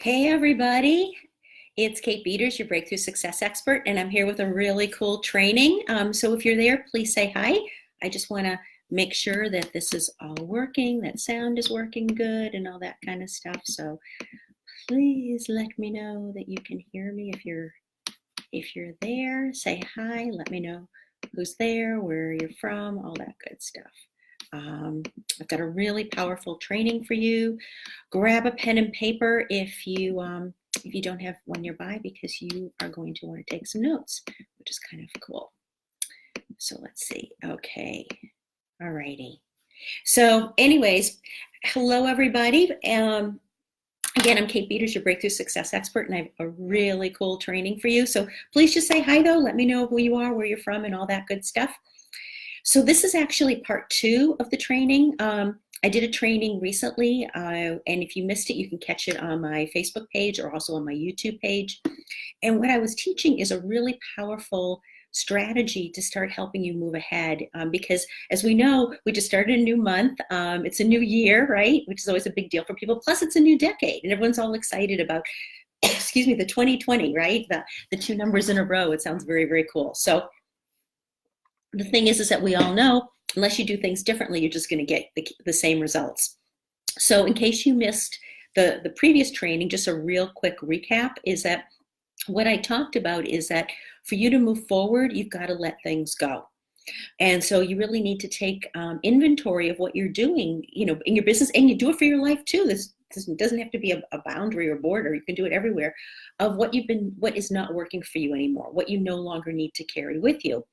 Hey everybody, it's Kate Beaters, your Breakthrough Success Expert, and I'm here with a really cool training. So if you're there, please say hi. I just want to make sure that this is all working, that sound is working good and all that kind of stuff. So please let me know that you can hear me if you're there. Say hi, let me know who's there, where you're from, all that good stuff. I've got a really powerful training for you. Grab a pen and paper if you don't have one nearby, because you are going to want to take some notes, which is kind of cool. So let's see. Okay. All righty. So anyways, hello everybody. Again, I'm Kate Beaters, your Breakthrough Success Expert, and I have a really cool training for you. So please just say hi though. Let me know who you are, where you're from, and all that good stuff. So this is actually part 2 of the training. I did a training recently, and if you missed it, you can catch it on my Facebook page or also on my YouTube page. And what I was teaching is a really powerful strategy to start helping you move ahead, because as we know, we just started a new month. It's a new year, right? Which is always a big deal for people. Plus, it's a new decade, and everyone's all excited about, excuse me, the 2020, right? The 2 numbers in a row. It sounds very, very cool. So the thing is that we all know, unless you do things differently, you're just going to get the same results. So in case you missed the previous training, just a real quick recap is that what I talked about is that for you to move forward, you've got to let things go. And so you really need to take inventory of what you're doing, in your business, and you do it for your life too. This doesn't have to be a boundary or border. You can do it everywhere, of what is not working for you anymore, what you no longer need to carry with you.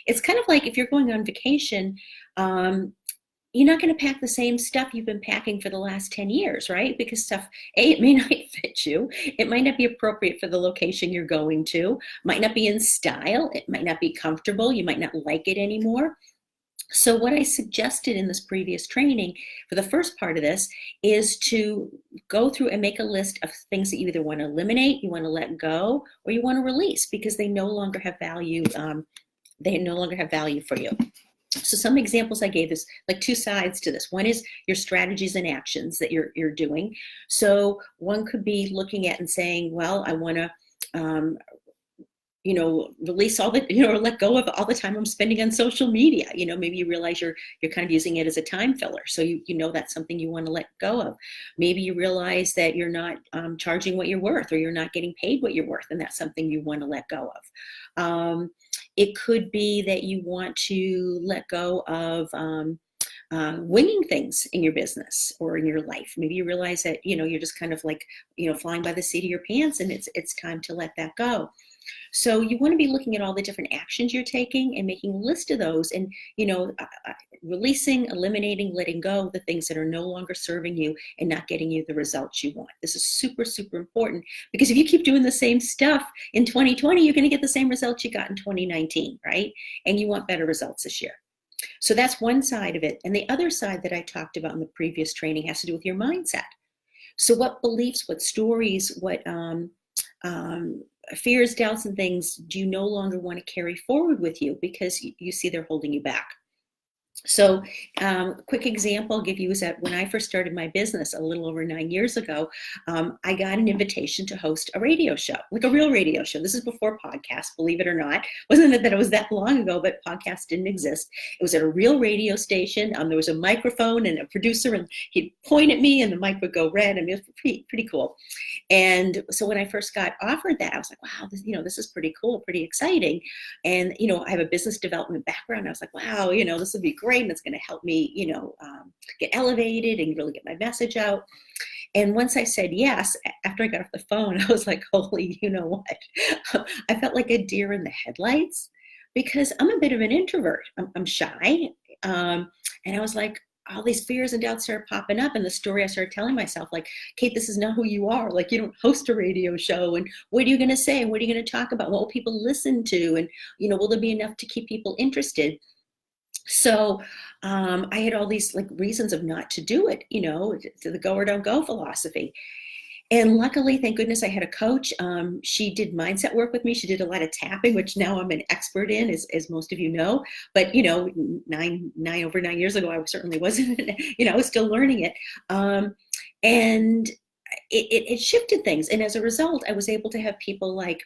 It's kind of like if you're going on vacation, you're not going to pack the same stuff you've been packing for the last 10 years, right? Because stuff, it may not fit you. It might not be appropriate for the location you're going to, might not be in style. It might not be comfortable. You might not like it anymore. So what I suggested in this previous training for the first part of this is to go through and make a list of things that you either want to eliminate, you want to let go, or you want to release because they no longer have value. They no longer have value for you. So some examples I gave is like 2 sides to this. One is your strategies and actions that you're doing. So one could be looking at and saying, well, I want to, release all the, or let go of all the time I'm spending on social media. Maybe you realize you're kind of using it as a time filler. So you know that's something you want to let go of. Maybe you realize that you're not charging what you're worth, or you're not getting paid what you're worth, and that's something you want to let go of. It could be that you want to let go of winging things in your business or in your life. Maybe you realize that, you're just kind of like, flying by the seat of your pants, and it's time to let that go. So you want to be looking at all the different actions you're taking and making a list of those, and, releasing, eliminating, letting go of the things that are no longer serving you and not getting you the results you want. This is super, super important, because if you keep doing the same stuff in 2020, you're going to get the same results you got in 2019, right? And you want better results this year. So that's one side of it. And the other side that I talked about in the previous training has to do with your mindset. So what beliefs, what stories, what fears, doubts, and things do you no longer want to carry forward with you because you see they're holding you back? So quick example I'll give you is that when I first started my business a little over 9 years ago, I got an invitation to host a radio show, like a real radio show. This is before podcasts, believe it or not. Wasn't it that it was that long ago, but podcasts didn't exist. It was at a real radio station. There was a microphone and a producer, and he'd point at me and the mic would go red. I mean, it was pretty cool. And so when I first got offered that, I was like, wow, this is pretty cool, pretty exciting. And, I have a business development background. I was like, wow, this would be great. And it's going to help me, get elevated and really get my message out. And once I said yes, after I got off the phone, I was like, holy, you know what? I felt like a deer in the headlights, because I'm a bit of an introvert. I'm shy. And I was like, all these fears and doubts started popping up. And the story I started telling myself, like, Kate, this is not who you are. Like, you don't host a radio show. And what are you going to say? What are you going to talk about? What will people listen to? And, will there be enough to keep people interested? So I had all these reasons of not to do it, to the go or don't go philosophy. And luckily, thank goodness, I had a coach. She did mindset work with me. She did a lot of tapping, which now I'm an expert in, as most of you know. But, over 9 years ago, I certainly wasn't, I was still learning it. And it shifted things. And as a result, I was able to have people like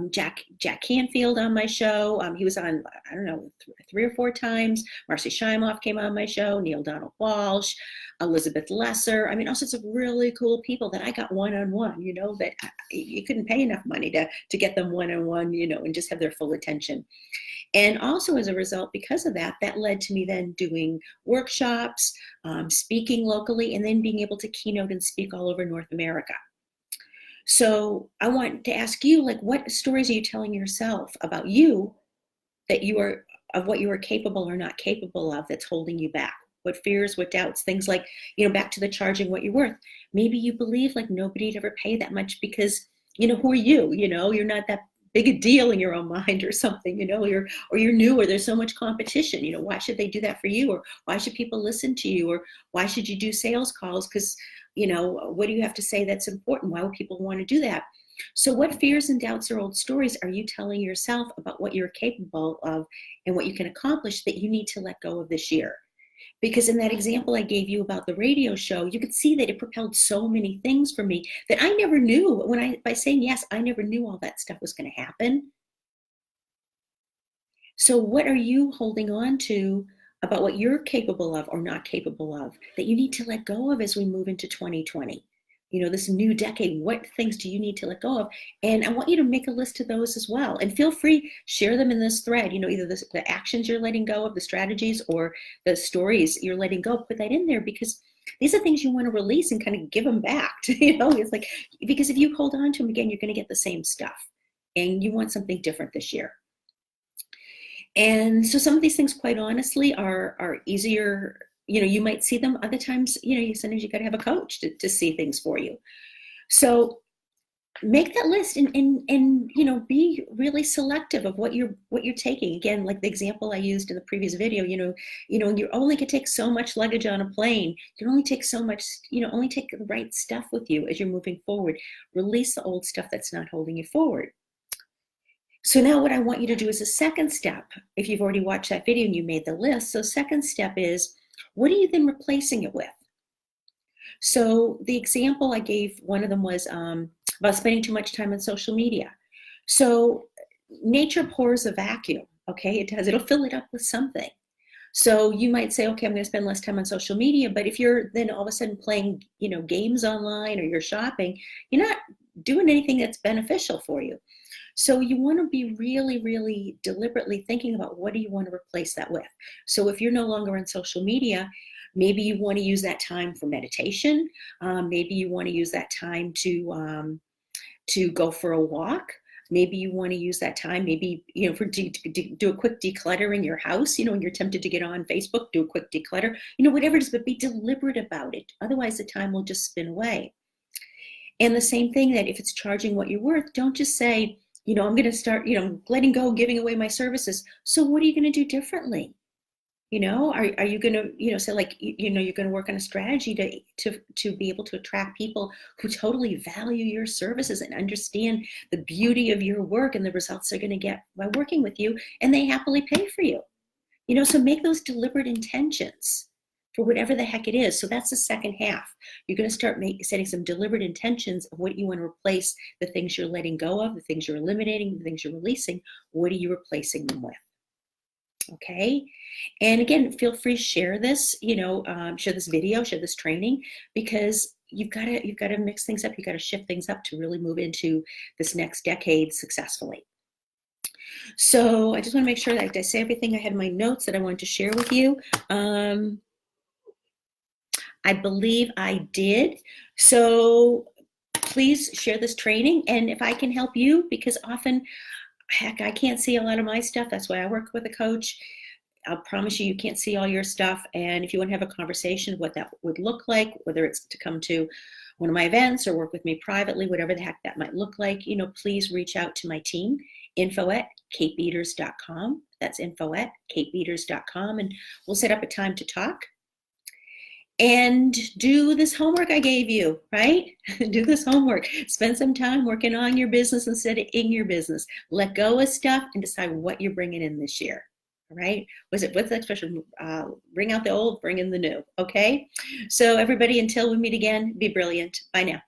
Jack Canfield on my show. He was on, I don't know, 3 or 4 times. Marcy Shimoff came on my show, Neil Donald Walsh, Elizabeth Lesser. I mean, all sorts of really cool people that I got one-on-one, that you couldn't pay enough money to get them one-on-one, and just have their full attention. And also as a result, because of that, that led to me then doing workshops, speaking locally, and then being able to keynote and speak all over North America. So I want to ask you, like, what stories are you telling yourself about you that you are, of what you are capable or not capable of, that's holding you back? What fears, what doubts, things like, back to the charging what you're worth. Maybe you believe like nobody'd ever pay that much because, who are you? You're not that big a deal in your own mind or something, or you're new, or there's so much competition. Why should they do that for you? Or why should people listen to you? Or why should you do sales calls? Because what do you have to say that's important? Why would people want to do that? So what fears and doubts or old stories are you telling yourself about what you're capable of and what you can accomplish that you need to let go of this year? Because in that example I gave you about the radio show, you could see that it propelled so many things for me that I never knew. By saying yes, I never knew all that stuff was going to happen. So what are you holding on to about what you're capable of or not capable of that you need to let go of as we move into 2020? This new decade, what things do you need to let go of? And I want you to make a list of those as well. And feel free, share them in this thread, either the actions you're letting go of, the strategies, or the stories you're letting go, put that in there, because these are things you want to release and kind of give them back to, it's like, because if you hold on to them again, you're going to get the same stuff, and you want something different this year. And so some of these things, quite honestly, are easier. You might see them other times, sometimes you got to have a coach to see things for you. So make that list and be really selective of what you're taking. Again, like the example I used in the previous video, you only can take so much luggage on a plane. You can only take so much, only take the right stuff with you as you're moving forward. Release the old stuff that's not holding you forward. So now what I want you to do is a second step. If you've already watched that video and you made the list, so second step is, what are you then replacing it with? So the example I gave, one of them was about spending too much time on social media. So nature pours a vacuum, okay? It does, it'll fill it up with something. So you might say, okay, I'm going to spend less time on social media, but if you're then all of a sudden playing, games online, or you're shopping, you're not doing anything that's beneficial for you. So you want to be really, really deliberately thinking about what do you want to replace that with. So if you're no longer on social media, maybe you want to use that time for meditation. Maybe you want to use that time to go for a walk. Maybe you want to use that time, maybe, for do a quick declutter in your house, when you're tempted to get on Facebook, do a quick declutter, whatever it is, but be deliberate about it. Otherwise the time will just spin away. And the same thing, that if it's charging what you're worth, don't just say, I'm going to start, letting go, giving away my services. So what are you going to do differently? Are you going to, say like, you're going to work on a strategy to be able to attract people who totally value your services and understand the beauty of your work and the results they're going to get by working with you, and they happily pay for you. So make those deliberate intentions for whatever the heck it is. So that's the second half. You're going to start setting some deliberate intentions of what you want to replace, the things you're letting go of, the things you're eliminating, the things you're releasing. What are you replacing them with? Okay. And again, feel free to share this, share this video, share this training, because you've got to mix things up. You've got to shift things up to really move into this next decade successfully. So I just want to make sure that I say everything I had in my notes that I wanted to share with you. I believe I did. So please share this training. And if I can help you, because often, heck, I can't see a lot of my stuff. That's why I work with a coach. I'll promise you can't see all your stuff. And if you want to have a conversation, what that would look like, whether it's to come to one of my events or work with me privately, whatever the heck that might look like, please reach out to my team, info@katebeaters.com. That's info@katebeaters.com. And we'll set up a time to talk. And do this homework I gave you, right? Do this homework. Spend some time working on your business instead of in your business. Let go of stuff and decide what you're bringing in this year, All right. Was it, what's the expression? Bring out the old, bring in the new. Okay. So everybody, until we meet again, be brilliant. Bye now.